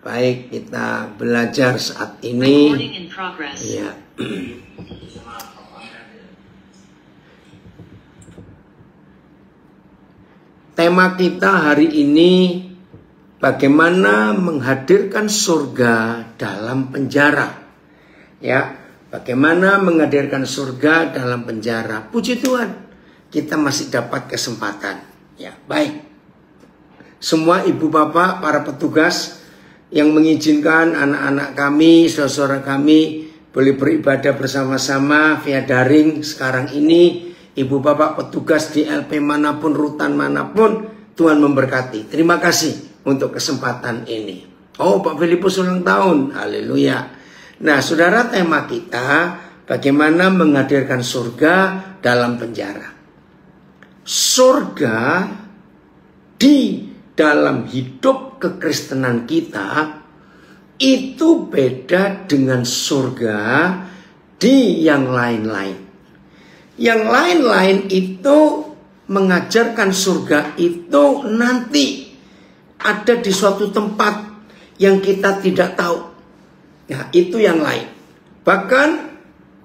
Baik, kita belajar saat ini. Ya. Tema kita hari ini, bagaimana menghadirkan surga dalam penjara. Ya, bagaimana menghadirkan surga dalam penjara. Puji Tuhan, kita masih dapat kesempatan. Ya, baik. Semua ibu bapak, para petugas yang mengizinkan anak-anak kami, saudara kami boleh beribadah bersama-sama via daring sekarang ini. Ibu bapak petugas di LP manapun, rutan manapun, Tuhan memberkati. Terima kasih untuk kesempatan ini. Oh, Pak Filipus ulang tahun. Haleluya. Nah, saudara, tema kita bagaimana menghadirkan surga dalam penjara. Surga di dalam hidup kekristenan kita itu beda dengan surga di yang lain-lain. Yang lain-lain itu mengajarkan surga itu nanti ada di suatu tempat yang kita tidak tahu. Ya, itu yang lain. Bahkan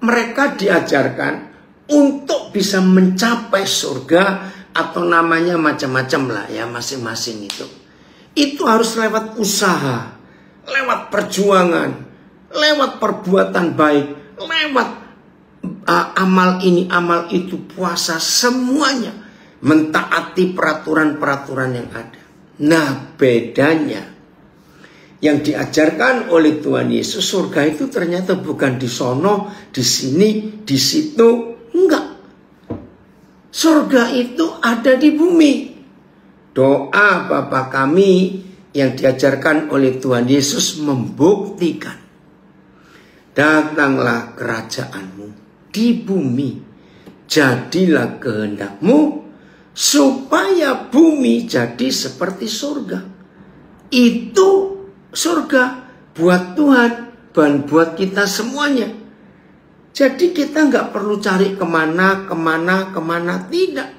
mereka diajarkan untuk bisa mencapai surga atau namanya macam-macam lah ya masing-masing itu. Itu harus lewat usaha, lewat perjuangan, lewat perbuatan baik, lewat amal ini, amal itu, puasa, semuanya mentaati peraturan-peraturan yang ada. Nah, bedanya yang diajarkan oleh Tuhan Yesus, surga itu ternyata bukan di sono, di sini, di situ, enggak. Surga itu ada di bumi. Doa Bapa kami yang diajarkan oleh Tuhan Yesus membuktikan, datanglah kerajaanmu di bumi, jadilah kehendakmu, supaya bumi jadi seperti surga. Itu surga buat Tuhan dan buat kita semuanya. Jadi kita nggak perlu cari kemana, tidak.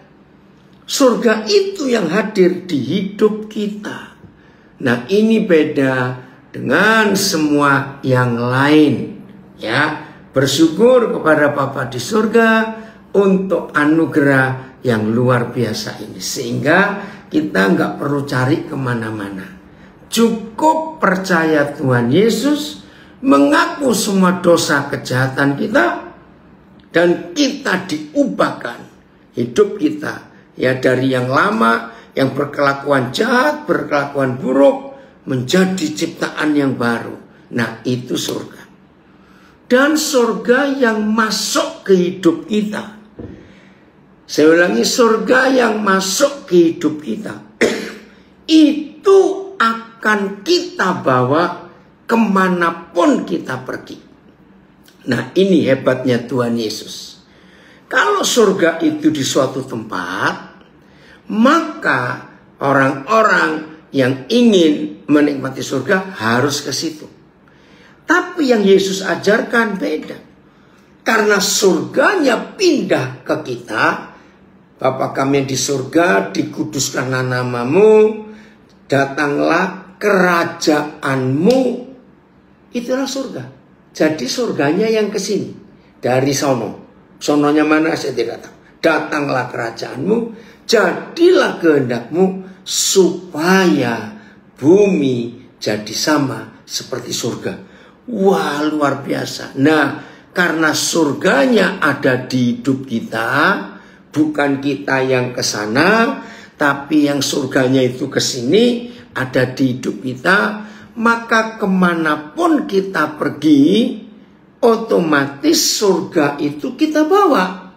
Surga itu yang hadir di hidup kita. Nah, ini beda dengan semua yang lain. Ya, bersyukur kepada Bapa di surga untuk anugerah yang luar biasa ini. Sehingga kita nggak perlu cari kemana-mana. Cukup percaya Tuhan Yesus, mengaku semua dosa kejahatan kita, dan kita diubahkan hidup kita ya dari yang lama, yang berkelakuan jahat, berkelakuan buruk, menjadi ciptaan yang baru. Nah, itu surga. Dan surga yang masuk ke hidup kita. Saya ulangi, surga yang masuk ke hidup kita itu akan kita bawa kemanapun kita pergi. Nah, ini hebatnya Tuhan Yesus. Kalau surga itu di suatu tempat, maka orang-orang yang ingin menikmati surga harus ke situ. Tapi yang Yesus ajarkan beda. Karena surganya pindah ke kita. Bapa kami yang di surga, dikuduskanlah namamu, datanglah kerajaanmu. Itulah surga. Jadi surganya yang ke sini. Dari sono. Sononya mana saya tidak tahu. Datanglah kerajaanmu, jadilah kehendakmu, supaya bumi jadi sama seperti surga. Wah, luar biasa. Nah, karena surganya ada di hidup kita, bukan kita yang ke sana, tapi yang surganya itu ke sini, ada di hidup kita, maka kemanapun kita pergi, otomatis surga itu kita bawa.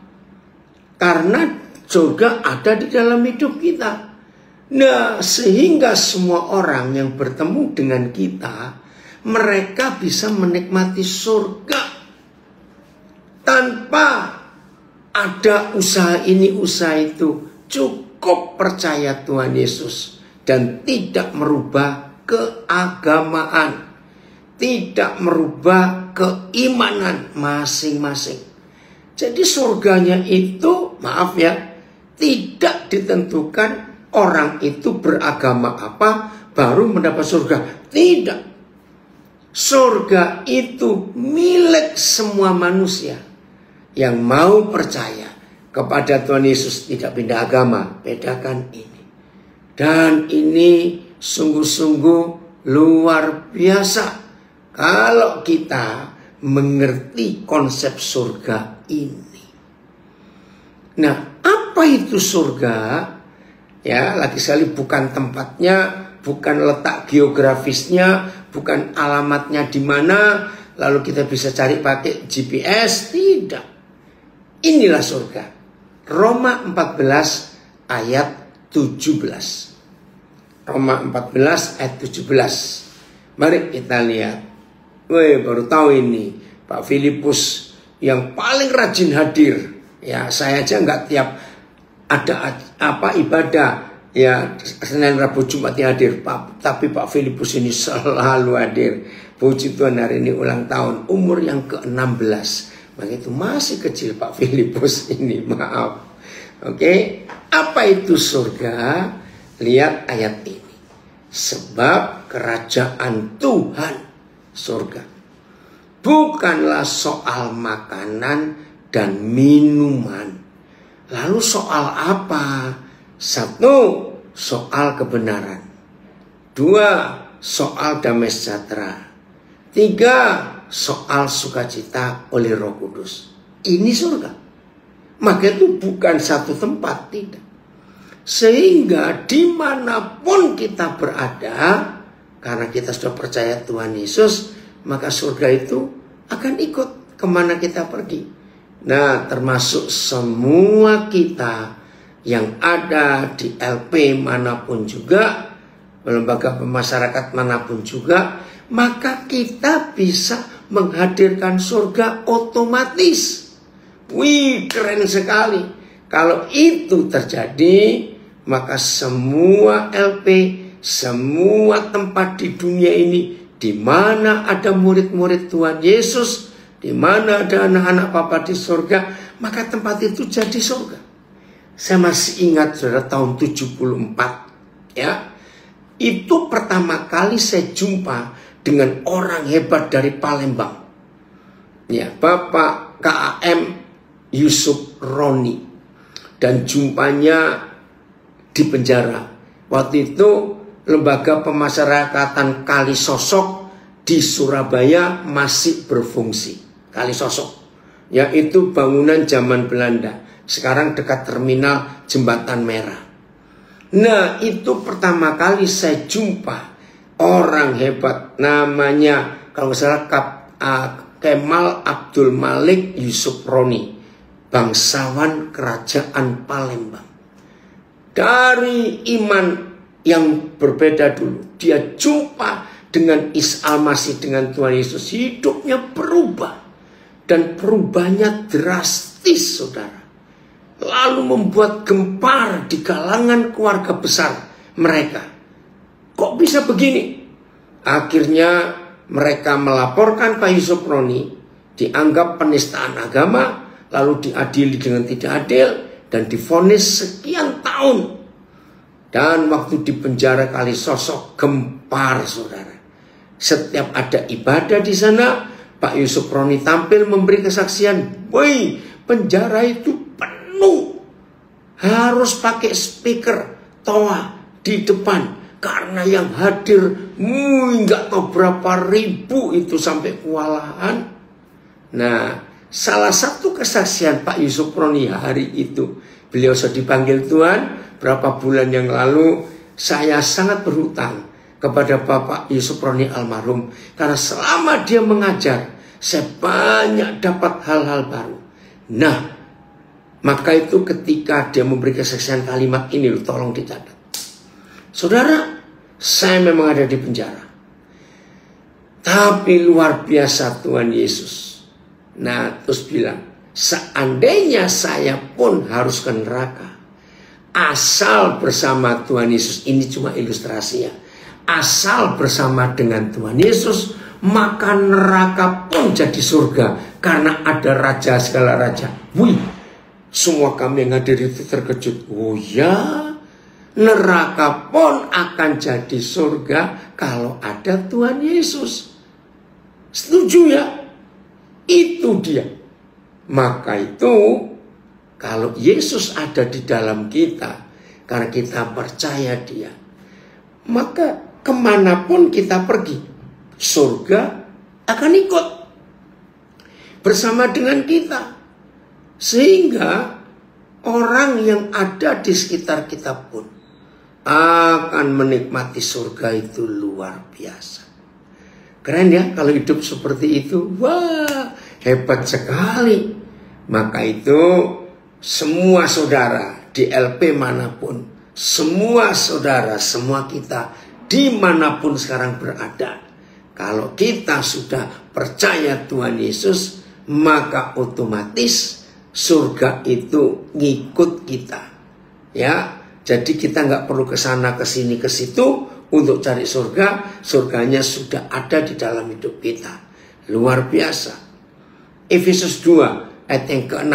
Karena surga ada di dalam hidup kita. Nah, sehingga semua orang yang bertemu dengan kita, mereka bisa menikmati surga tanpa ada usaha ini, usaha itu. Cukup percaya Tuhan Yesus dan tidak merubah keagamaan, tidak merubah keimanan masing-masing. Jadi surganya itu, tidak ditentukan orang itu beragama apa, baru mendapat surga. Tidak. Surga itu milik semua manusia yang mau percaya kepada Tuhan Yesus, tidak pindah agama. Bedakan ini. Dan ini sungguh-sungguh luar biasa kalau kita mengerti konsep surga ini. Nah, apa itu surga? Ya, lagi sekali bukan tempatnya, bukan letak geografisnya, bukan alamatnya di mana, lalu kita bisa cari pakai GPS. Tidak. Inilah surga. Roma 14 ayat 17. Roma 14 ayat 17. Mari kita lihat. Baru tahu ini Pak Filipus yang paling rajin hadir. Ya, saya aja nggak tiap ada ibadah ya Senin, Rabu, Jumat hadir, tapi Pak Filipus ini selalu hadir. Puji Tuhan, hari ini ulang tahun, umur yang ke-16. Begitu masih kecil Pak Filipus ini, maaf. Oke, apa itu surga? Lihat ayat ini. Sebab kerajaan Tuhan, surga, bukanlah soal makanan dan minuman. Lalu soal apa? 1, soal kebenaran. 2, soal damai sejahtera. 3, soal sukacita oleh Roh Kudus. Ini surga. Maka itu bukan satu tempat, tidak. Sehingga dimanapun kita berada, karena kita sudah percaya Tuhan Yesus, maka surga itu akan ikut kemana kita pergi. Nah, termasuk semua kita yang ada di LP manapun juga, lembaga pemasyarakat manapun juga, maka kita bisa menghadirkan surga otomatis. Wih, keren sekali. Kalau itu terjadi, maka semua LP, semua tempat di dunia ini, di mana ada murid-murid Tuhan Yesus, di mana ada anak-anak Bapa di surga, maka tempat itu jadi surga. Saya masih ingat, saudara, tahun 74, ya. Itu pertama kali saya jumpa dengan orang hebat dari Palembang. Ya, Bapak KAM Yusuf Roni. Dan jumpanya di penjara. Waktu itu lembaga pemasyarakatan Kalisosok di Surabaya masih berfungsi. Kalisosok, yaitu bangunan zaman Belanda. Sekarang dekat terminal Jembatan Merah. Nah, itu pertama kali saya jumpa orang hebat. Namanya, kalau nggak salah, Kemal Abdul Malik Yusuf Roni. Bangsawan kerajaan Palembang. Dari iman yang berbeda dulu, dia jumpa dengan Isa Al-Masih, dengan Tuhan Yesus. Hidupnya berubah. Dan perubahannya drastis, saudara. Lalu membuat gempar di kalangan keluarga besar mereka. Kok bisa begini? Akhirnya mereka melaporkan Pak Yusuf Roni, dianggap penistaan agama, lalu diadili dengan tidak adil, dan divonis sekian tahun. Dan waktu di penjara Kalisosok, gempar, saudara. Setiap ada ibadah di sana, Pak Yusuf Roni tampil memberi kesaksian. Woi, penjara itu penuh. Harus pakai speaker toa di depan. Karena yang hadir, nggak tahu berapa ribu itu sampai kewalahan. Nah, salah satu kesaksian Pak Yusuf Roni hari itu, beliau sudah dipanggil Tuhan. Berapa bulan yang lalu, saya sangat berhutang kepada Bapak Yusuf Roni almarhum. Karena selama dia mengajar, saya banyak dapat hal-hal baru. Nah, maka itu ketika dia memberi kesaksian kalimat ini, tolong dicatat. Saudara, saya memang ada di penjara. Tapi luar biasa Tuhan Yesus. Nah, terus bilang, seandainya saya pun harus ke neraka, asal bersama Tuhan Yesus, ini cuma ilustrasi ya. Asal bersama dengan Tuhan Yesus, maka neraka pun jadi surga. Karena ada raja segala raja. Wih, semua kami yang hadir itu terkejut. Oh ya, neraka pun akan jadi surga kalau ada Tuhan Yesus. Setuju ya? Itu dia. Maka itu kalau Yesus ada di dalam kita, karena kita percaya Dia, maka kemanapun kita pergi, surga akan ikut bersama dengan kita. Sehingga orang yang ada di sekitar kita pun akan menikmati surga itu luar biasa. Keren ya kalau hidup seperti itu. Wah, hebat sekali. Maka itu semua saudara di LP manapun, semua saudara, semua kita dimanapun sekarang berada, kalau kita sudah percaya Tuhan Yesus, maka otomatis surga itu ngikut kita. Ya, jadi kita nggak perlu ke sana, ke sini, ke situ untuk cari surga. Surganya sudah ada di dalam hidup kita. Luar biasa. Efesus 2 ayat yang ke-6.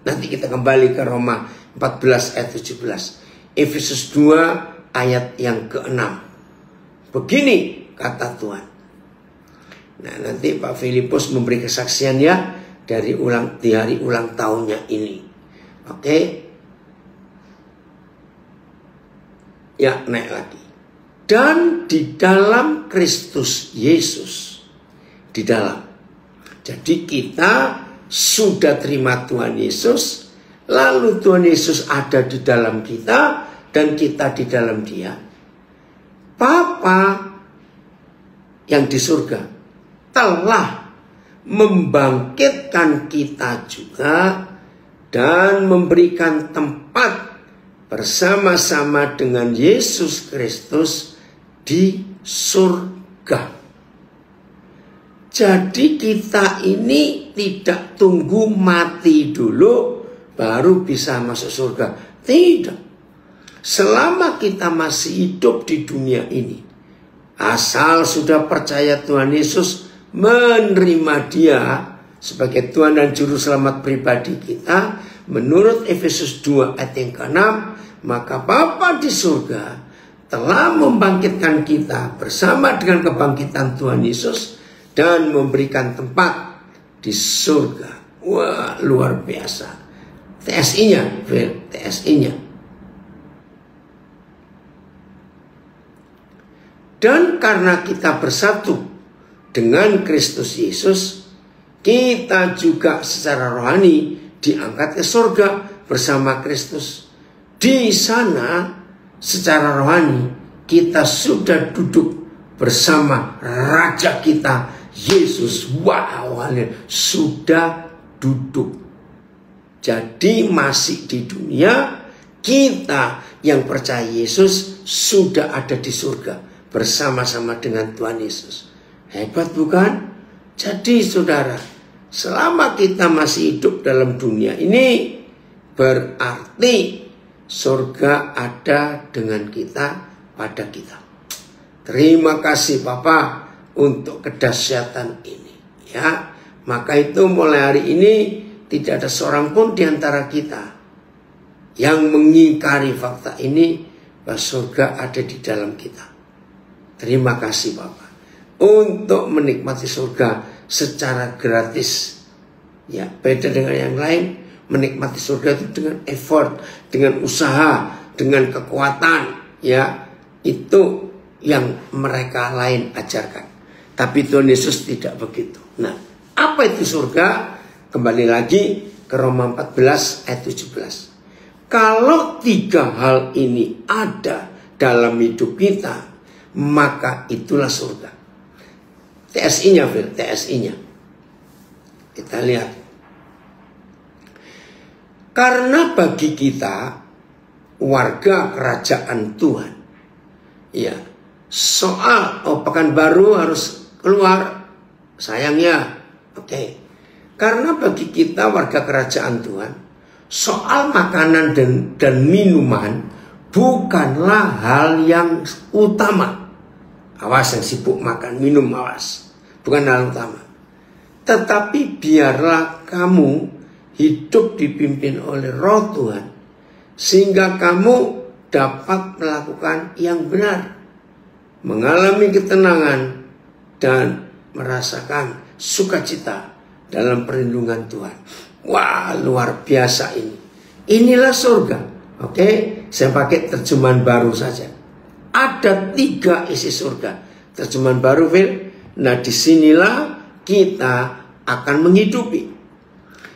Nanti kita kembali ke Roma 14 ayat 17. Efesus 2 ayat yang ke-6. Begini kata Tuhan. Nah, nanti Pak Filipus memberi kesaksian ya di hari ulang tahunnya ini. Oke. Ya, naik lagi. Dan di dalam Kristus Yesus. Di dalam. Jadi kita sudah terima Tuhan Yesus, lalu Tuhan Yesus ada di dalam kita dan kita di dalam Dia. Bapa yang di surga telah membangkitkan kita juga dan memberikan tempat bersama-sama dengan Yesus Kristus di surga. Jadi kita ini tidak tunggu mati dulu baru bisa masuk surga. Tidak. Selama kita masih hidup di dunia ini, asal sudah percaya Tuhan Yesus, menerima Dia sebagai Tuhan dan Juru Selamat pribadi kita, menurut Efesus 2 ayat yang ke-6, maka Bapa di surga telah membangkitkan kita bersama dengan kebangkitan Tuhan Yesus dan memberikan tempat di surga. Wah, luar biasa. TSI-nya, TSI-nya. Dan karena kita bersatu dengan Kristus Yesus, kita juga secara rohani diangkat ke surga bersama Kristus. Di sana secara rohani kita sudah duduk bersama Raja kita Yesus. Wow, sudah duduk. Jadi masih di dunia, kita yang percaya Yesus sudah ada di surga bersama-sama dengan Tuhan Yesus. Hebat bukan? Jadi saudara, selama kita masih hidup dalam dunia ini, berarti surga ada dengan kita, pada kita. Terima kasih Bapak untuk kedahsyatan ini. Ya, maka itu mulai hari ini tidak ada seorang pun di antara kita yang mengingkari fakta ini bahwa surga ada di dalam kita. Terima kasih Bapak untuk menikmati surga secara gratis. Ya, beda dengan yang lain, menikmati surga itu dengan effort, dengan usaha, dengan kekuatan, ya. Itu yang mereka lain ajarkan. Tapi Tuhan Yesus tidak begitu. Nah, apa itu surga? Kembali lagi ke Roma 14 ayat 17. Kalau 3 hal ini ada dalam hidup kita, maka itulah surga. TSI-nya, Phil, TSI-nya. Kita lihat. Karena bagi kita warga kerajaan Tuhan, ya, soal Pekanbaru harus keluar, sayangnya, oke. Karena bagi kita warga kerajaan Tuhan, soal makanan dan minuman bukanlah hal yang utama. Awas yang sibuk makan minum, awas. Bukan hal utama. Tetapi biarlah kamu hidup dipimpin oleh Roh Tuhan, sehingga kamu dapat melakukan yang benar, mengalami ketenangan, dan merasakan sukacita dalam perlindungan Tuhan. Wah, luar biasa ini. Inilah surga. Oke, saya pakai terjemahan baru saja. Ada 3 isi surga. Terjemahan baru, Phil. Nah, disinilah kita akan menghidupi.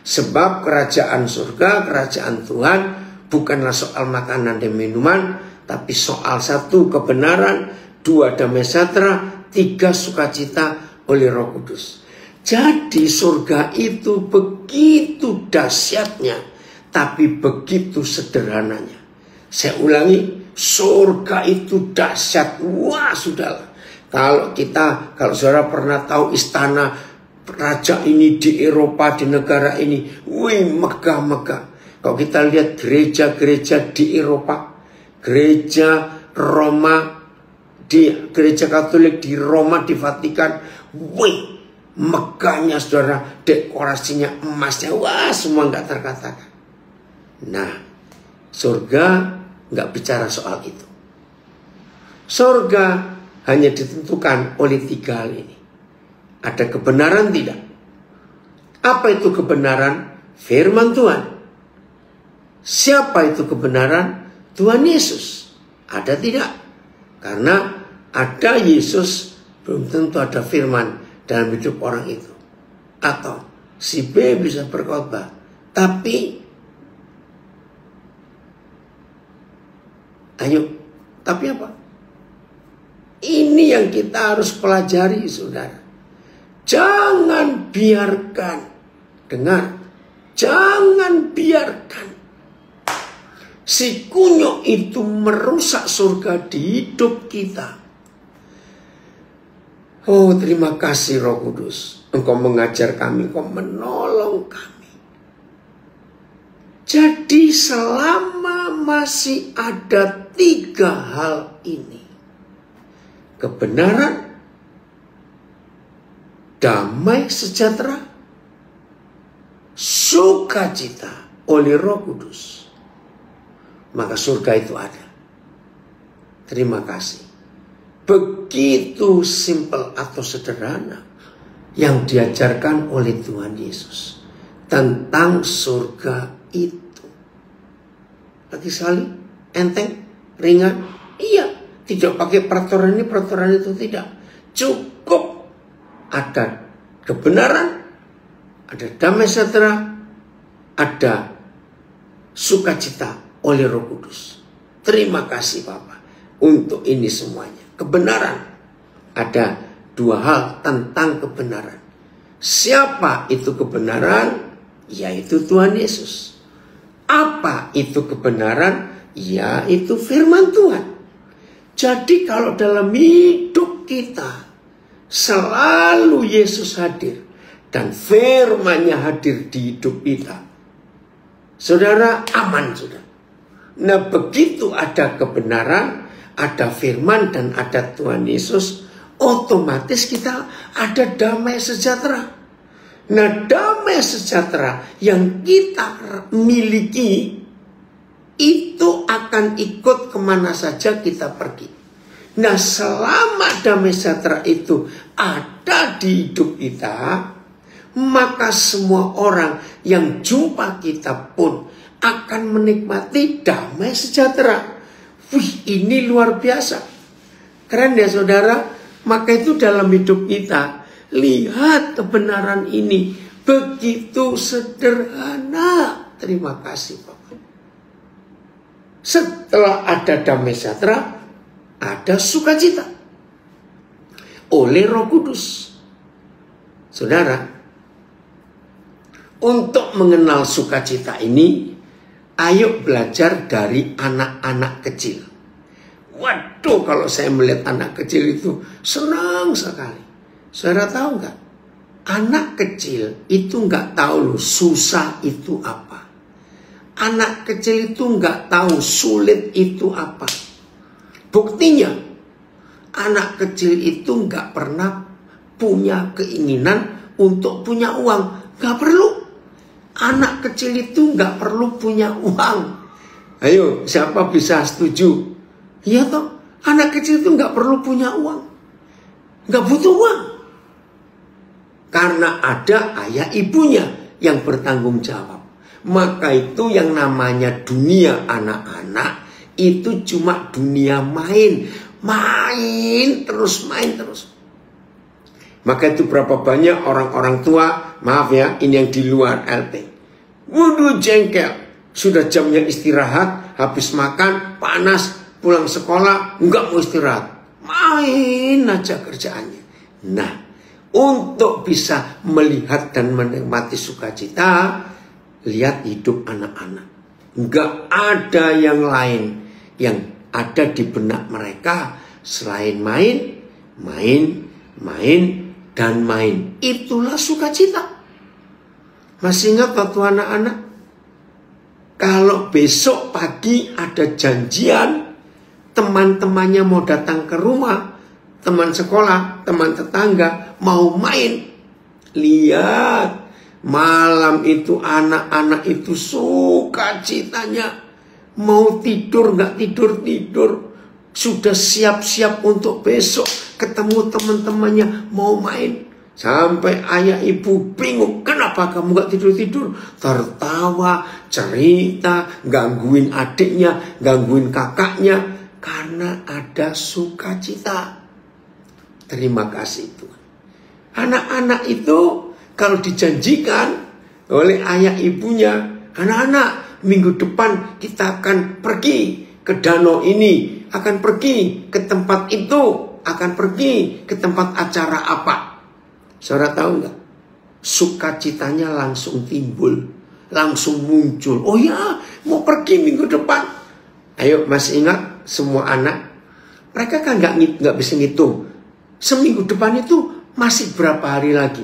Sebab kerajaan surga, kerajaan Tuhan bukanlah soal makanan dan minuman, tapi soal 1 kebenaran, 2 damai sejahtera, 3 sukacita oleh Roh Kudus. Jadi surga itu begitu dahsyatnya, tapi begitu sederhananya. Saya ulangi, surga itu dahsyat. Wah, sudahlah. Kalau saudara pernah tahu istana raja ini di Eropa, di negara ini, wih, megah-megah. Kalau kita lihat gereja-gereja di Eropa, gereja Roma, di gereja Katolik di Roma, di Vatikan, wih, megahnya saudara, dekorasinya, emasnya, wah, semua nggak terkatakan. Nah, surga nggak bicara soal itu. Surga hanya ditentukan oleh 3 hal ini. Ada kebenaran tidak? Apa itu kebenaran? Firman Tuhan. Siapa itu kebenaran? Tuhan Yesus. Ada tidak? Karena ada Yesus, belum tentu ada firman dalam hidup orang itu. Atau si B bisa berkhotbah, tapi tapi apa? Ini yang kita harus pelajari, saudara. Jangan biarkan, dengar, jangan biarkan si kunyuk itu merusak surga di hidup kita. Oh, terima kasih Roh Kudus. Engkau mengajar kami, Engkau menolong kami. Jadi selama masih ada 3 hal ini, kebenaran, damai sejahtera, sukacita oleh Roh Kudus, maka surga itu ada. Terima kasih. Begitu simpel atau sederhana yang diajarkan oleh Tuhan Yesus tentang surga itu. Lagi sekali, enteng, ringan. Iya, tidak pakai peraturan ini, peraturan itu, tidak. Cukup ada kebenaran, ada damai sejahtera, ada sukacita oleh Roh Kudus. Terima kasih Bapa untuk ini semuanya. Kebenaran, ada 2 hal tentang kebenaran. Siapa itu kebenaran? Yaitu Tuhan Yesus. Apa itu kebenaran? Yaitu firman Tuhan. Jadi kalau dalam hidup kita selalu Yesus hadir dan firman-Nya hadir di hidup kita, saudara, aman sudah. Nah, begitu ada kebenaran, ada firman, dan ada Tuhan Yesus, otomatis kita ada damai sejahtera. Nah, damai sejahtera yang kita miliki itu akan ikut kemana saja kita pergi. Nah, selama damai sejahtera itu ada di hidup kita, maka semua orang yang jumpa kita pun akan menikmati damai sejahtera. Wih, ini luar biasa. Keren ya saudara. Maka itu dalam hidup kita, lihat kebenaran ini begitu sederhana. Terima kasih Bapak. Setelah ada damai sejahtera, ada sukacita oleh Roh Kudus. Saudara, untuk mengenal sukacita ini, ayo belajar dari anak-anak kecil. Waduh, kalau saya melihat anak kecil itu senang sekali. Saudara tahu nggak? Anak kecil itu nggak tahu loh susah itu apa. Anak kecil itu nggak tahu sulit itu apa. Buktinya, anak kecil itu nggak pernah punya keinginan untuk punya uang. Nggak perlu. Anak kecil itu nggak perlu punya uang. Ayo, siapa bisa setuju? Iya toh, anak kecil itu nggak perlu punya uang, nggak butuh uang, karena ada ayah ibunya yang bertanggung jawab. Maka itu yang namanya dunia anak-anak itu cuma dunia main terus. Maka itu berapa banyak orang-orang tua, maaf ya, ini yang di luar LP, waduh jengkel, sudah jamnya istirahat, habis makan, panas, pulang sekolah, nggak mau istirahat, main aja kerjaannya. Nah, untuk bisa melihat dan menikmati sukacita, lihat hidup anak-anak. Nggak ada yang lain yang ada di benak mereka selain main. Itulah sukacita. Masih ingat waktu anak-anak? Kalau besok pagi ada janjian, teman-temannya mau datang ke rumah, teman sekolah, teman tetangga, mau main. Lihat, malam itu anak-anak itu sukacitanya. Mau tidur nggak tidur. Sudah siap-siap untuk besok ketemu teman-temannya mau main. Sampai ayah ibu bingung, kenapa kamu nggak tidur? Tertawa, cerita, gangguin adiknya, gangguin kakaknya, karena ada sukacita. Terima kasih Tuhan. Anak-anak itu kalau dijanjikan oleh ayah ibunya, anak-anak minggu depan kita akan pergi ke danau ini, akan pergi ke tempat itu, akan pergi ke tempat acara apa. Saudara tahu nggak? Sukacitanya langsung timbul, langsung muncul. Oh ya, mau pergi minggu depan. Ayo, masih ingat semua anak? Mereka kan nggak bisa ngitung. Seminggu depan itu masih berapa hari lagi?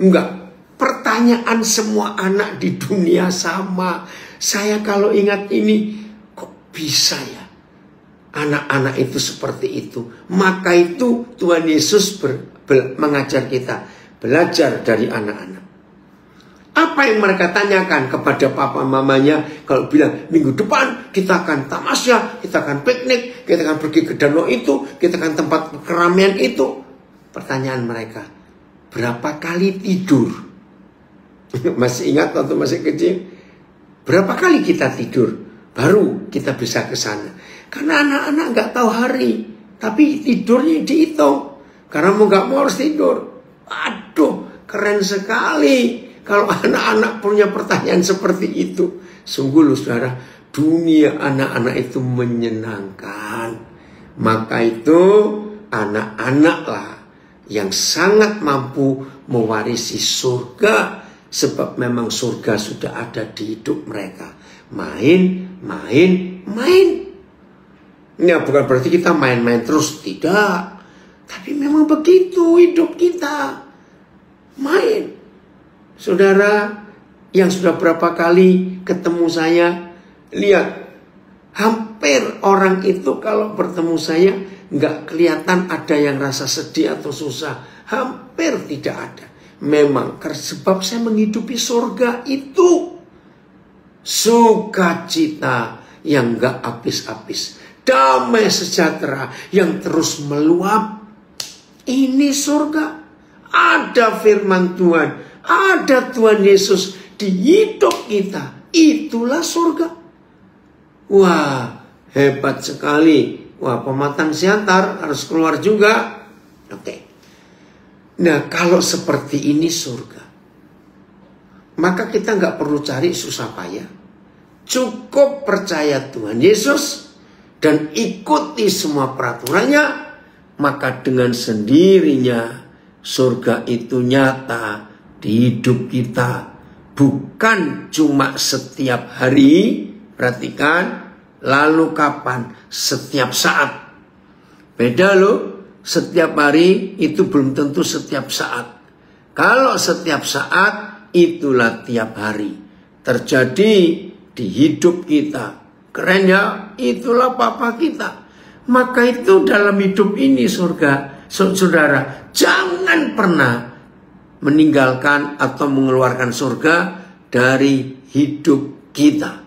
Enggak. Pertanyaan semua anak di dunia sama. Saya kalau ingat ini, kok bisa ya? Anak-anak itu seperti itu. Maka itu Tuhan Yesus mengajar kita. Belajar dari anak-anak. Apa yang mereka tanyakan kepada papa mamanya kalau bilang minggu depan kita akan tamasya, kita akan piknik, kita akan pergi ke danau itu, kita akan tempat keramaian itu. Pertanyaan mereka, berapa kali tidur? Masih ingat waktu masih kecil? Berapa kali kita tidur? Baru kita bisa ke sana. Karena anak-anak nggak tahu hari, tapi tidurnya dihitung. Karena mau nggak mau harus tidur. Aduh, keren sekali kalau anak-anak punya pertanyaan seperti itu. Sungguh loh saudara, dunia anak-anak itu menyenangkan. Maka itu anak-anaklah yang sangat mampu mewarisi surga. Sebab memang surga sudah ada di hidup mereka. Main. Ya bukan berarti kita main-main terus, tidak. Tapi memang begitu hidup kita. Main. Saudara yang sudah berapa kali ketemu saya, lihat. Hampir orang itu kalau bertemu saya nggak kelihatan ada yang rasa sedih atau susah. Hampir tidak ada. Memang sebab saya menghidupi surga itu. Sukacita yang gak habis-habis. Damai sejahtera yang terus meluap. Ini surga. Ada firman Tuhan. Ada Tuhan Yesus di hidup kita. Itulah surga. Wah, hebat sekali. Wah, pematang siantar harus keluar juga. Oke. Nah, kalau seperti ini surga, maka kita nggak perlu cari susah payah. Cukup percaya Tuhan Yesus dan ikuti semua peraturannya, maka dengan sendirinya surga itu nyata di hidup kita. Bukan cuma setiap hari, perhatikan, lalu kapan? Setiap saat. Beda loh. Setiap hari itu belum tentu setiap saat. Kalau setiap saat, itulah tiap hari. Terjadi di hidup kita. Keren ya? Itulah Papa kita. Maka itu dalam hidup ini surga, saudara, jangan pernah meninggalkan atau mengeluarkan surga dari hidup kita.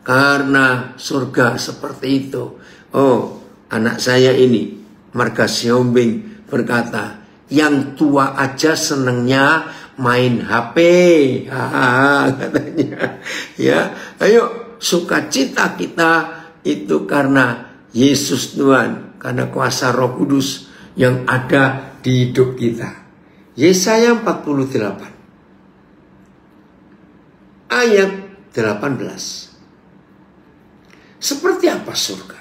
Karena surga seperti itu. Oh, anak saya ini, Marga Siombing, berkata, yang tua aja senengnya main HP. Katanya. Ya, ayo sukacita kita itu karena Yesus Tuhan, karena kuasa Roh Kudus yang ada di hidup kita. Yesaya 48 ayat 18. Seperti apa surga?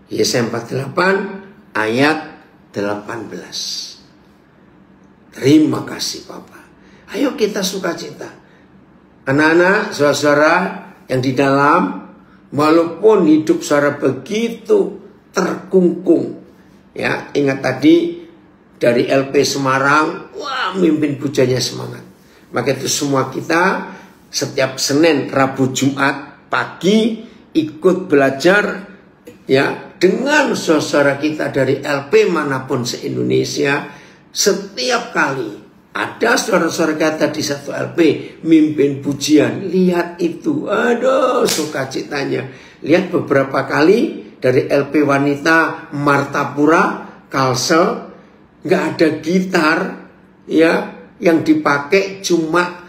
Yesaya 48 ayat 18. Terima kasih Papa. Ayo kita sukacita. Anak-anak, saudara yang di dalam, walaupun hidup saudara begitu terkungkung. Ya, ingat tadi dari LP Semarang, wah mimpin pujanya semangat. Maka itu semua kita setiap Senin, Rabu, Jumat pagi ikut belajar ya dengan saudara kita dari LP manapun se-Indonesia. Setiap kali ada saudara-saudara kita di satu LP mimpin pujian, lihat itu, aduh sukacitanya. Lihat beberapa kali dari LP wanita Martapura, Kalsel, nggak ada gitar, ya, yang dipakai cuma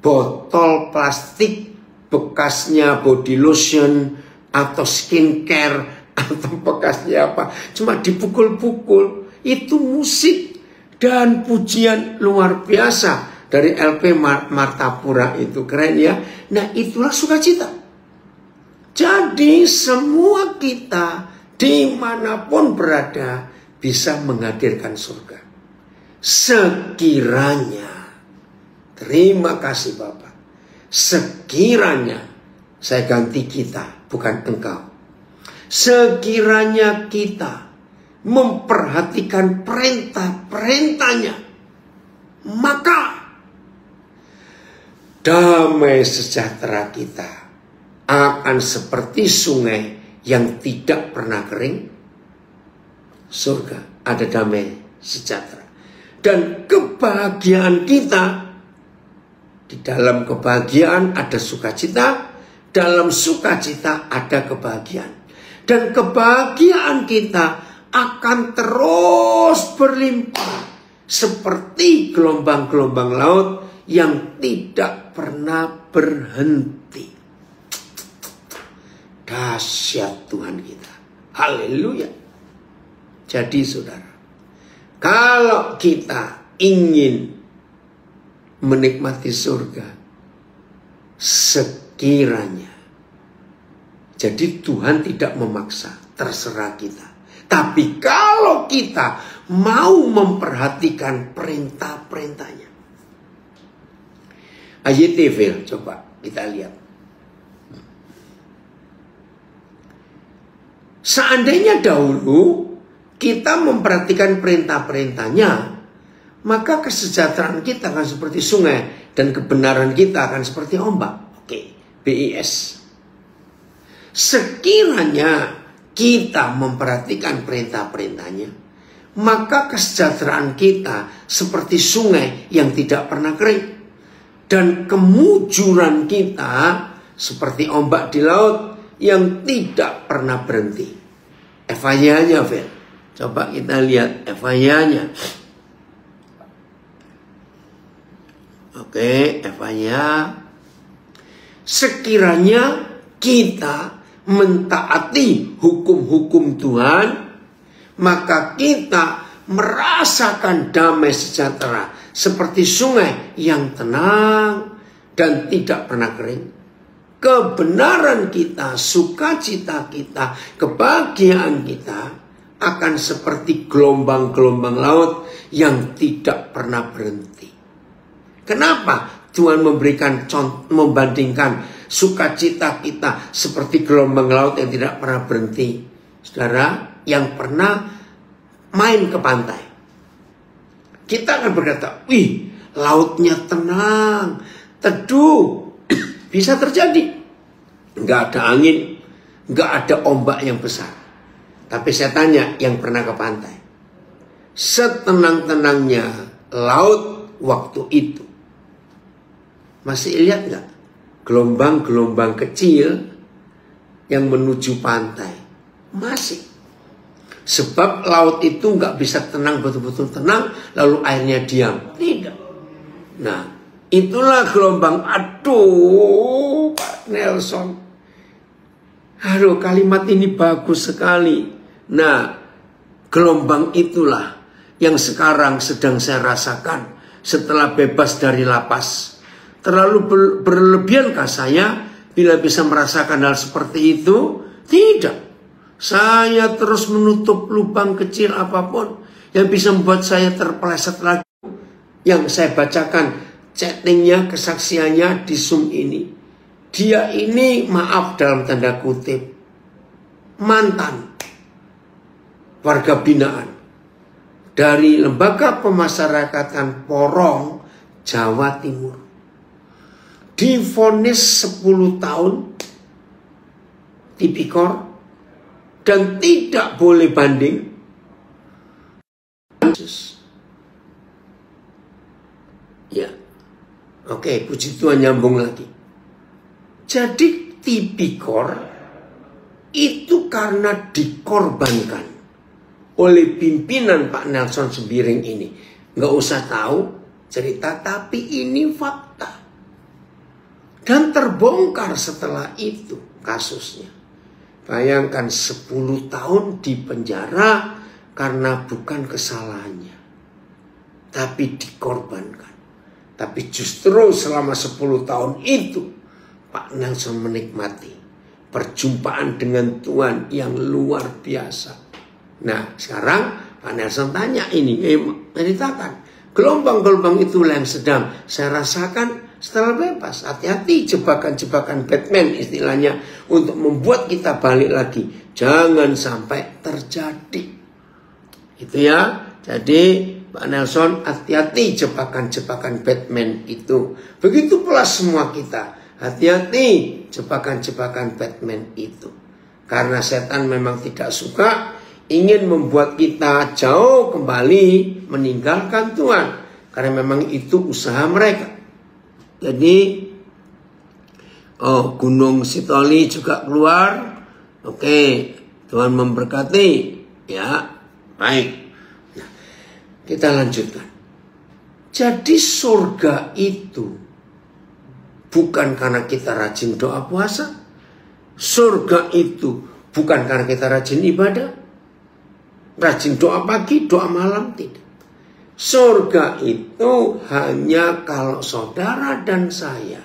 botol plastik bekasnya body lotion atau skincare atau bekasnya apa, cuma dipukul-pukul. Itu musik dan pujian luar biasa dari LP Martapura itu, keren ya. Nah itulah sukacita. Jadi semua kita dimanapun berada bisa menghadirkan surga. Sekiranya, terima kasih Bapak, sekiranya, saya ganti kita, bukan engkau. Sekiranya kita memperhatikan perintah-perintahnya, maka damai sejahtera kita akan seperti sungai yang tidak pernah kering. Surga ada damai sejahtera. Dan kebahagiaan kita, di dalam kebahagiaan ada sukacita, dalam sukacita ada kebahagiaan. Dan kebahagiaan kita akan terus berlimpah seperti gelombang-gelombang laut yang tidak pernah berhenti. Dahsyat Tuhan kita. Haleluya. Jadi saudara, kalau kita ingin menikmati surga, sekiranya, jadi Tuhan tidak memaksa, terserah kita. Tapi kalau kita mau memperhatikan perintah-perintahnya. YTV, coba kita lihat. Seandainya dahulu kita memperhatikan perintah-perintahnya, maka kesejahteraan kita akan seperti sungai dan kebenaran kita akan seperti ombak. Oke, BIS. Sekiranya kita memperhatikan perintah-perintahnya, maka kesejahteraan kita seperti sungai yang tidak pernah kering. Dan kemujuran kita seperti ombak di laut yang tidak pernah berhenti. FYI-nya, Fel. Coba kita lihat FYI-nya. Oke, FYI. Sekiranya kita mentaati hukum-hukum Tuhan, maka kita merasakan damai sejahtera seperti sungai yang tenang dan tidak pernah kering. Kebenaran kita, sukacita kita, kebahagiaan kita akan seperti gelombang-gelombang laut yang tidak pernah berhenti. Kenapa Tuhan membandingkan sukacita kita seperti gelombang laut yang tidak pernah berhenti? Saudara yang pernah main ke pantai, kita akan berkata, wih, lautnya tenang, teduh. Bisa terjadi. Nggak ada angin, nggak ada ombak yang besar. Tapi saya tanya yang pernah ke pantai, setenang-tenangnya laut waktu itu, masih lihat nggak gelombang-gelombang kecil yang menuju pantai. Masih. Sebab laut itu nggak bisa tenang, betul-betul tenang, lalu airnya diam. Tidak. Nah, itulah gelombang. Aduh, Pak Nelson. Aduh, kalimat ini bagus sekali. Nah, gelombang itulah yang sekarang sedang saya rasakan setelah bebas dari lapas. Terlalu berlebihankah saya bila bisa merasakan hal seperti itu? Tidak. Saya terus menutup lubang kecil apapun yang bisa membuat saya terpeleset lagi. Yang saya bacakan chattingnya, kesaksiannya di Zoom ini. Dia ini, maaf dalam tanda kutip, mantan warga binaan dari Lembaga Pemasyarakatan Porong, Jawa Timur. Divonis 10 tahun tipikor dan tidak boleh banding. Ya, oke, puji Tuhan, nyambung lagi. Jadi tipikor itu karena dikorbankan oleh pimpinan Pak Nelson Sembiring ini. Nggak usah tahu cerita, tapi ini fakta. Dan terbongkar setelah itu kasusnya. Bayangkan 10 tahun di penjara karena bukan kesalahannya, tapi dikorbankan. Tapi justru selama 10 tahun itu Pak Nelson menikmati perjumpaan dengan Tuhan yang luar biasa. Nah, sekarang Pak Nelson tanya ini, ceritakan. Gelombang-gelombang itulah yang sedang saya rasakan setelah bebas. Hati-hati jebakan-jebakan Batman istilahnya untuk membuat kita balik lagi. Jangan sampai terjadi. Itu ya. Jadi Pak Nelson, hati-hati jebakan-jebakan Batman itu. Begitu pula semua kita. Hati-hati jebakan-jebakan Batman itu. Karena setan memang tidak suka, ingin membuat kita jauh kembali meninggalkan Tuhan. Karena memang itu usaha mereka. Jadi Gunung Sitoli juga keluar. Oke, Tuhan memberkati. Ya, baik. Nah, kita lanjutkan. Jadi surga itu bukan karena kita rajin doa puasa. Surga itu bukan karena kita rajin ibadah. Rajin doa pagi, doa malam, tidak. Surga itu hanya kalau saudara dan saya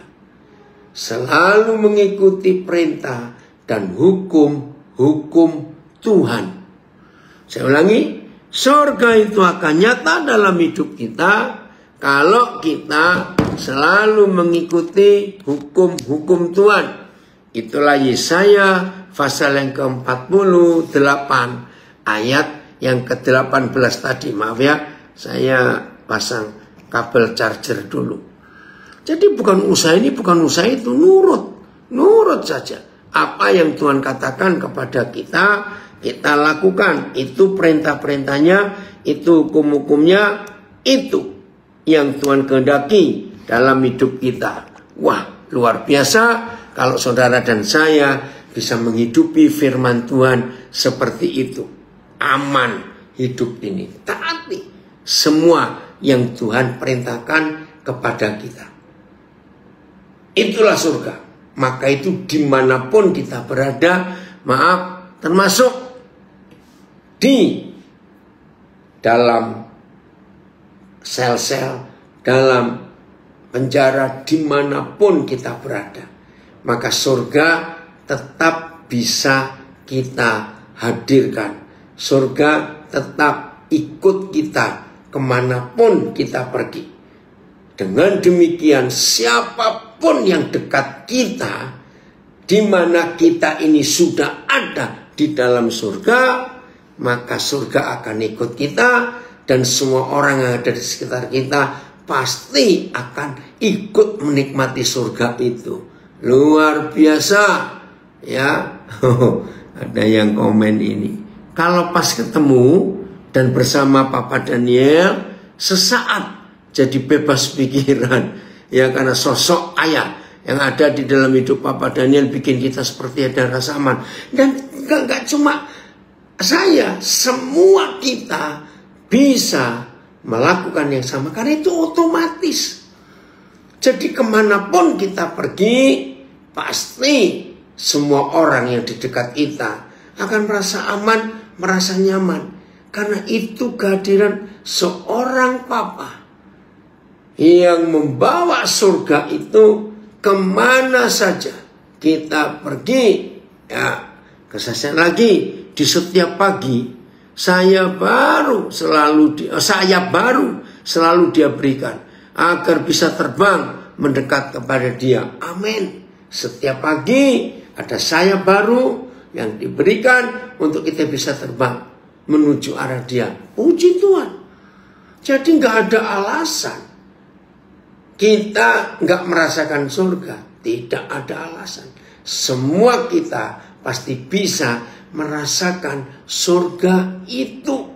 selalu mengikuti perintah dan hukum Tuhan. Saya ulangi, surga itu akan nyata dalam hidup kita kalau kita selalu mengikuti hukum Tuhan. Itulah Yesaya pasal yang ke-48 ayat yang ke-18 tadi. Maaf ya, saya pasang kabel charger dulu. Jadi bukan usaha ini, bukan usaha itu, nurut saja. Apa yang Tuhan katakan kepada kita, kita lakukan. Itu perintah-perintahnya, itu hukum-hukumnya, itu yang Tuhan kehendaki dalam hidup kita. Wah, luar biasa kalau saudara dan saya bisa menghidupi firman Tuhan seperti itu. Aman hidup ini. Taati semua yang Tuhan perintahkan kepada kita. Itulah surga. Maka itu dimanapun kita berada, maaf, termasuk di dalam sel-sel, dalam penjara, dimanapun kita berada, maka surga tetap bisa kita hadirkan. Surga tetap ikut kita kemanapun kita pergi. Dengan demikian siapapun yang dekat kita, di mana kita ini sudah ada di dalam surga, maka surga akan ikut kita. Dan semua orang yang ada di sekitar kita pasti akan ikut menikmati surga itu. Luar biasa. Ya, ada yang komen ini. Kalau pas ketemu dan bersama Papa Daniel, sesaat jadi bebas pikiran. Ya, karena sosok ayah yang ada di dalam hidup Papa Daniel bikin kita seperti ada rasa aman. Dan gak cuma saya, semua kita bisa melakukan yang sama karena itu otomatis. Jadi kemanapun kita pergi, pasti semua orang yang di dekat kita akan merasa aman, merasa nyaman. Karena itu kehadiran seorang Papa yang membawa surga itu kemana saja kita pergi. Ya, kesaksian lagi, di setiap pagi saya baru selalu dia berikan agar bisa terbang mendekat kepada dia. Amin. Setiap pagi ada saya baru yang diberikan untuk kita bisa terbang menuju arah dia. Puji Tuhan. Jadi nggak ada alasan kita nggak merasakan surga. Tidak ada alasan. Semua kita pasti bisa merasakan surga itu.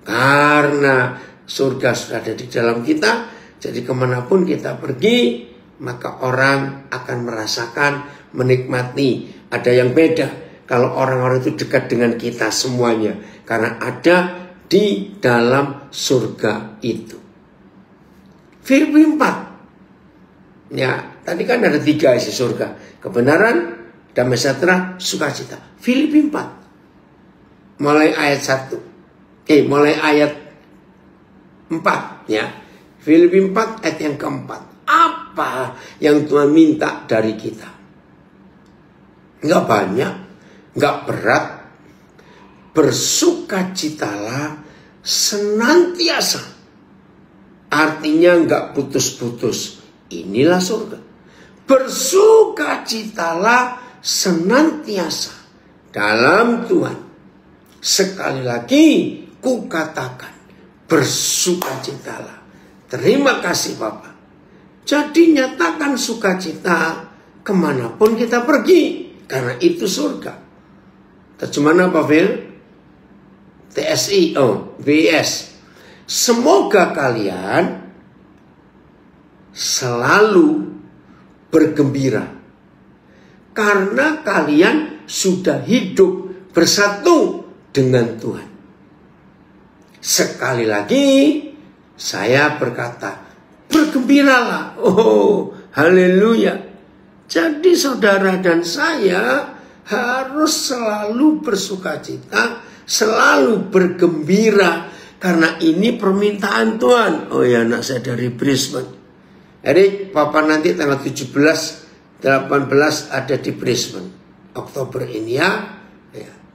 Karena surga sudah ada di dalam kita. Jadi kemanapun kita pergi, maka orang akan merasakan, menikmati. Ada yang beda kalau orang-orang itu dekat dengan kita semuanya. Karena ada di dalam surga itu. Filipi 4. Ya, tadi kan ada 3 isi surga. Kebenaran, damai sejahtera, sukacita. Filipi 4. Mulai ayat 1. Mulai ayat 4 ya. Filipi 4 ayat yang keempat. Apa yang Tuhan minta dari kita? Enggak banyak, enggak berat. Bersukacitalah senantiasa. Artinya enggak putus-putus. Inilah surga. Bersukacitalah senantiasa dalam Tuhan. Sekali lagi kukatakan, bersukacitalah. Terima kasih Bapak. Jadi nyatakan sukacita kemanapun kita pergi. Karena itu surga. Terjemahan apa, Phil? TSI, VS. Semoga kalian selalu bergembira. Karena kalian sudah hidup bersatu dengan Tuhan. Sekali lagi saya berkata, bergembiralah. Oh, haleluya. Jadi saudara dan saya harus selalu bersukacita, selalu bergembira. Karena ini permintaan Tuhan. Oh ya, anak saya dari Brisbane. Jadi Papa nanti tanggal 17, 18 ada di Brisbane. Oktober ini ya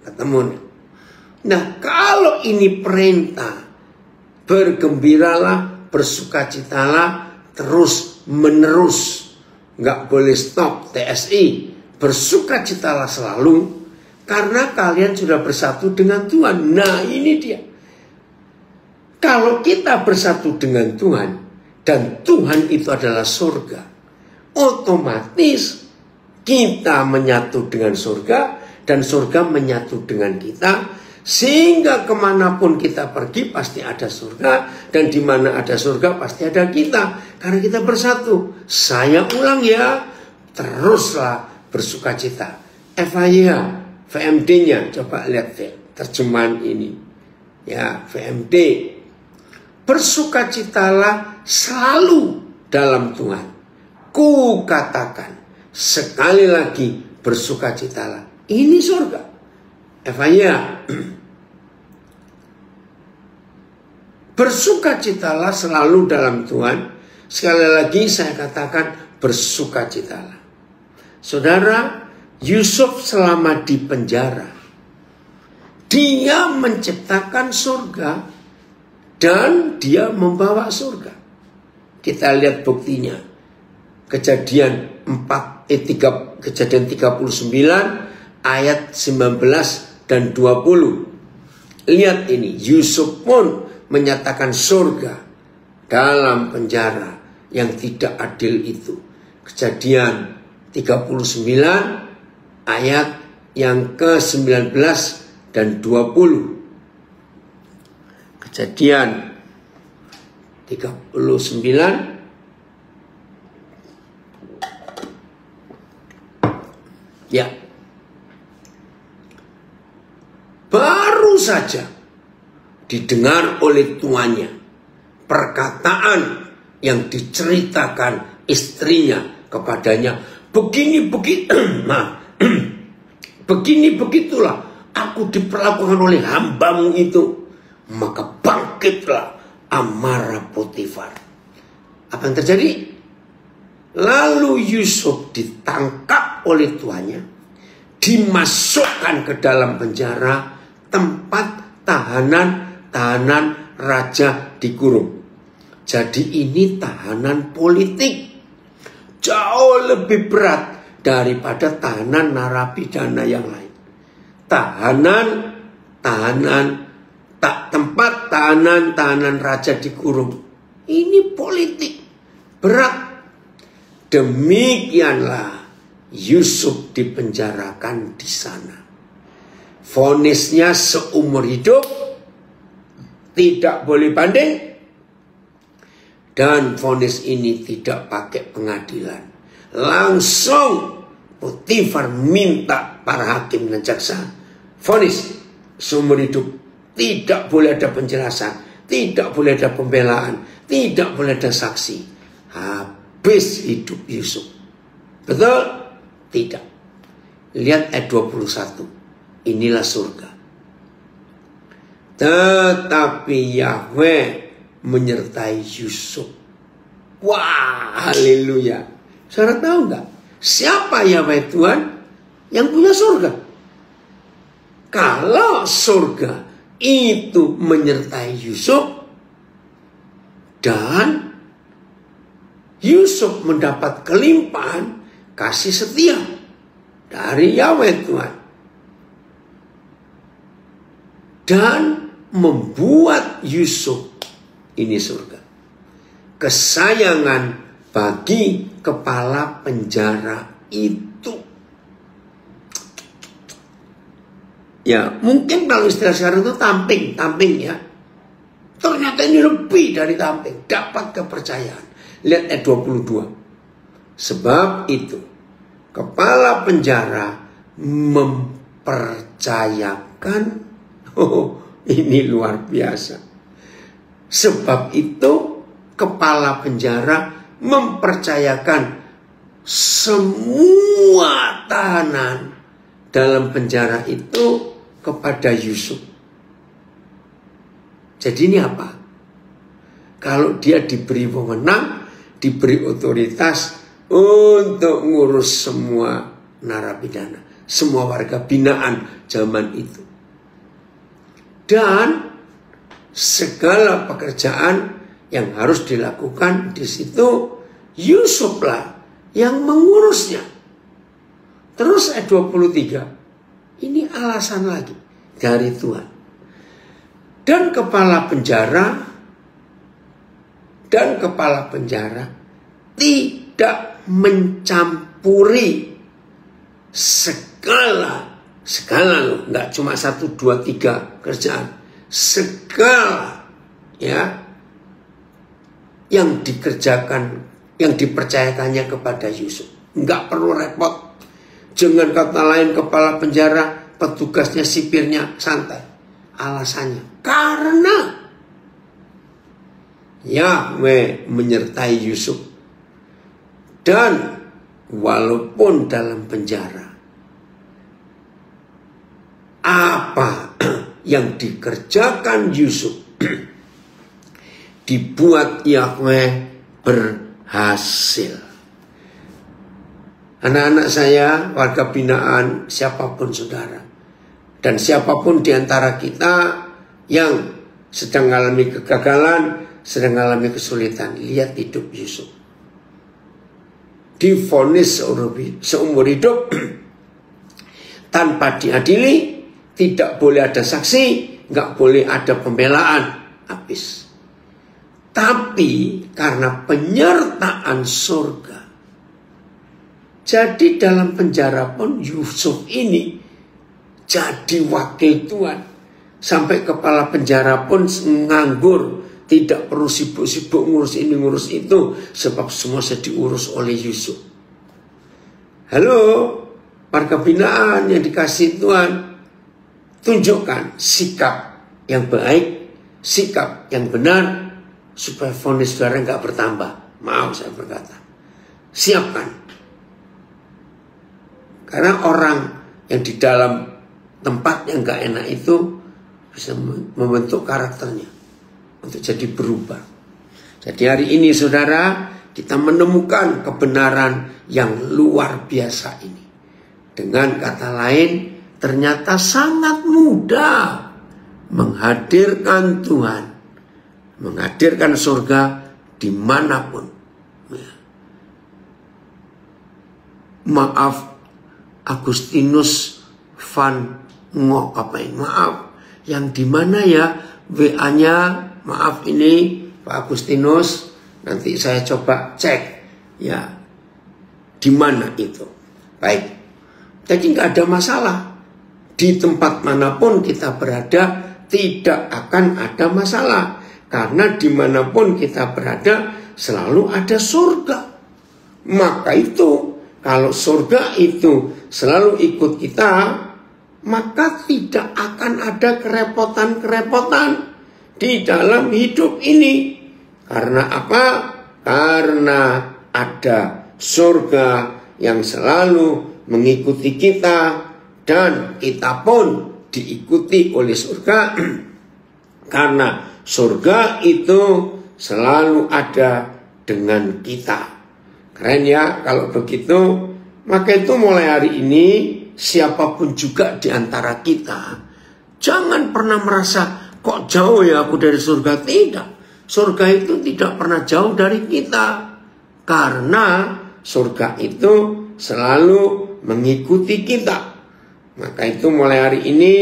ketemu. Nah, kalau ini perintah, bergembiralah, bersukacitalah terus menerus. Nggak boleh stop. TSI, bersukacitalah selalu karena kalian sudah bersatu dengan Tuhan. Nah, ini dia. Kalau kita bersatu dengan Tuhan dan Tuhan itu adalah surga, otomatis kita menyatu dengan surga dan surga menyatu dengan kita. Sehingga kemanapun kita pergi pasti ada surga. Dan di mana ada surga pasti ada kita. Karena kita bersatu. Saya ulang ya. Teruslah bersukacita. FIA, VMD-nya. Coba lihat terjemahan ini. Ya, VMD. Bersukacitalah selalu dalam Tuhan. Ku katakan. Sekali lagi bersukacitalah. Ini surga. FIA. Bersukacitalah selalu dalam Tuhan. Sekali lagi saya katakan bersukacitalah. Saudara, Yusuf selama di penjara, dia menciptakan surga dan dia membawa surga. Kita lihat buktinya. Kejadian 39 ayat 19 dan 20. Lihat ini, Yusuf pun menyatakan surga dalam penjara yang tidak adil itu. Kejadian 39 ayat yang ke-19 dan 20. Kejadian 39 Ya, baru saja didengar oleh tuannya perkataan yang diceritakan istrinya kepadanya. Begini begitulah aku diperlakukan oleh hambamu itu. Maka bangkitlah amarah Potifar. Apa yang terjadi? Lalu Yusuf ditangkap oleh tuannya, dimasukkan ke dalam penjara, tempat tahanan raja dikurung. Jadi ini tahanan politik, jauh lebih berat daripada tahanan narapidana yang lain. Tempat tahanan raja dikurung. Ini politik berat. Demikianlah Yusuf dipenjarakan di sana. Vonisnya seumur hidup, tidak boleh banding, dan vonis ini tidak pakai pengadilan. Langsung Potifar minta para hakim dan jaksa, vonis seumur hidup, tidak boleh ada penjelasan, tidak boleh ada pembelaan, tidak boleh ada saksi. Habis hidup Yusuf. Betul? Tidak. Lihat ayat 21. Inilah surga. Tetapi Yahweh menyertai Yusuf. Wah, haleluya. Saudara tahu nggak? Siapa Yahweh Tuhan yang punya surga? Kalau surga itu menyertai Yusuf dan Yusuf mendapat kelimpahan kasih setia dari Yahweh Tuhan dan membuat Yusuf ini surga, kesayangan bagi kepala penjara itu. Ya, mungkin kalau istilah sekarang itu tamping ya. Ternyata ini lebih dari tamping, dapat kepercayaan. Lihat ayat 22. Sebab itu kepala penjara mempercayakan, ini luar biasa. Sebab itu kepala penjara mempercayakan semua tahanan dalam penjara itu kepada Yusuf. Jadi ini apa? Kalau dia diberi wewenang, diberi otoritas untuk ngurus semua narapidana, semua warga binaan zaman itu. Dan segala pekerjaan yang harus dilakukan di situ, Yusuflah yang mengurusnya. Terus ayat 23, ini alasan lagi dari Tuhan. Dan kepala penjara tidak mencampuri segala loh, nggak cuma 1, 2, 3 kerjaan, segala ya yang dikerjakan, yang dipercayakannya kepada Yusuf. Nggak perlu repot. Dengan kata lain, kepala penjara petugasnya, sipirnya santai. Alasannya karena Yahweh menyertai Yusuf. Dan walaupun dalam penjara, apa yang dikerjakan Yusuf dibuat Yahweh berhasil. Anak-anak saya, warga binaan, siapapun saudara, dan siapapun di antara kita yang sedang mengalami kegagalan, sedang mengalami kesulitan, lihat hidup Yusuf. Divonis seumur hidup tanpa diadili, tidak boleh ada saksi, nggak boleh ada pembelaan, habis. Tapi karena penyertaan surga, jadi dalam penjara pun Yusuf ini jadi wakil Tuhan. Sampai kepala penjara pun nganggur, tidak perlu sibuk-sibuk ngurus ini ngurus itu, sebab semua sudah diurus oleh Yusuf. Halo, warga binaan yang dikasih Tuhan, tunjukkan sikap yang baik, sikap yang benar, supaya vonis saudara nggak bertambah. Maaf saya berkata, siapkan. Karena orang yang di dalam tempat yang nggak enak itu bisa membentuk karakternya untuk jadi berubah. Jadi hari ini saudara, kita menemukan kebenaran yang luar biasa ini. Dengan kata lain, ternyata sangat mudah menghadirkan Tuhan, menghadirkan surga dimanapun. Maaf, Agustinus Van Gogh maaf, yang dimana ya WA-nya, maaf ini Pak Agustinus, nanti saya coba cek ya di mana itu. Baik, jadi nggak ada masalah. Di tempat manapun kita berada tidak akan ada masalah, karena dimanapun kita berada selalu ada surga. Maka itu kalau surga itu selalu ikut kita, maka tidak akan ada kerepotan-kerepotan di dalam hidup ini. Karena apa? Karena ada surga yang selalu mengikuti kita, dan kita pun diikuti oleh surga. Karena surga itu selalu ada dengan kita. Keren ya kalau begitu. Maka itu mulai hari ini, siapapun juga di antara kita, jangan pernah merasa kok jauh ya aku dari surga. Tidak. Surga itu tidak pernah jauh dari kita, karena surga itu selalu mengikuti kita. Maka itu mulai hari ini,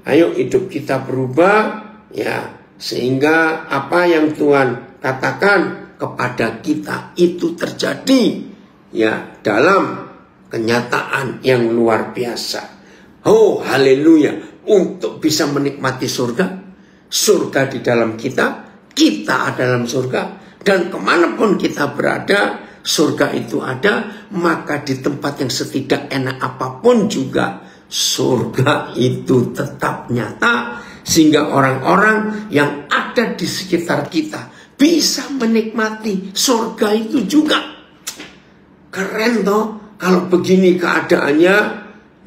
ayo hidup kita berubah ya, sehingga apa yang Tuhan katakan kepada kita itu terjadi ya dalam kenyataan yang luar biasa. Oh haleluya, untuk bisa menikmati surga, surga di dalam kita, kita dalam surga, dan kemanapun kita berada, surga itu ada. Maka di tempat yang setidak enak apapun juga, surga itu tetap nyata, sehingga orang-orang yang ada di sekitar kita bisa menikmati surga itu juga. Keren toh kalau begini keadaannya.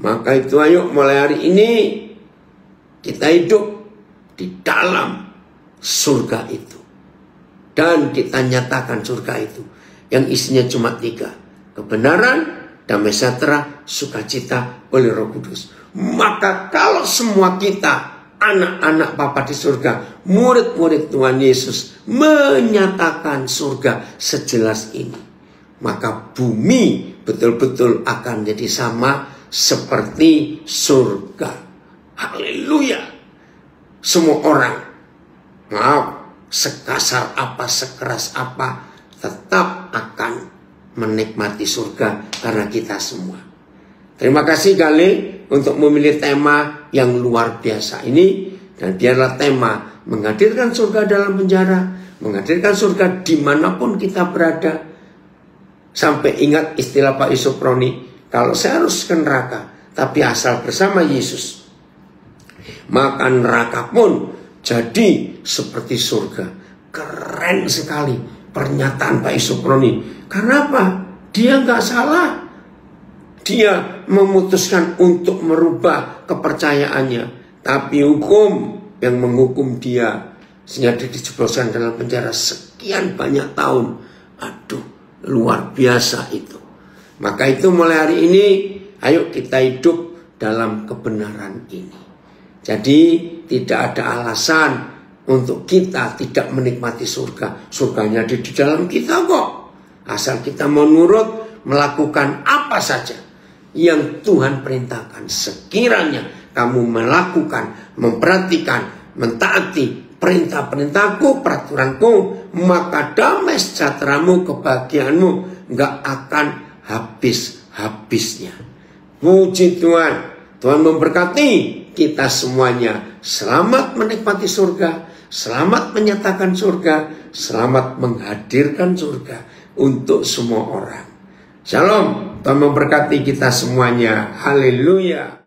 Maka itu ayo mulai hari ini kita hidup di dalam surga itu, dan kita nyatakan surga itu yang isinya cuma 3: kebenaran, damai sejahtera, sukacita oleh Roh Kudus. Maka kalau semua kita anak-anak Bapa di surga, murid-murid Tuhan Yesus, menyatakan surga sejelas ini, maka bumi betul-betul akan jadi sama seperti surga. Haleluya. Semua orang, maaf, sekasar apa, sekeras apa, tetap akan menikmati surga karena kita semua. Terima kasih kali untuk memilih tema yang luar biasa ini. Dan biarlah tema menghadirkan surga dalam penjara, menghadirkan surga dimanapun kita berada. Sampai ingat istilah Pak Yusuf Roni, kalau saya harus ke neraka, tapi asal bersama Yesus, maka neraka pun jadi seperti surga. Keren sekali pernyataan Pak Yusuf Roni. Karena apa? Dia nggak salah. Dia memutuskan untuk merubah kepercayaannya, tapi hukum yang menghukum dia sehingga dia dijebloskan dalam penjara sekian banyak tahun. Aduh, luar biasa itu. Maka itu mulai hari ini, ayo kita hidup dalam kebenaran ini. Jadi tidak ada alasan untuk kita tidak menikmati surga. Surganya ada di dalam kita kok. Asal kita menurut, melakukan apa saja yang Tuhan perintahkan. Sekiranya kamu melakukan, memperhatikan, mentaati perintah-perintahku, peraturanku, maka damai sejahteramu, kebahagiaanmu gak akan habis-habisnya. Puji Tuhan. Tuhan memberkati kita semuanya. Selamat menikmati surga, selamat menyatakan surga, selamat menghadirkan surga untuk semua orang. Shalom. Tuhan memberkati kita semuanya. Haleluya.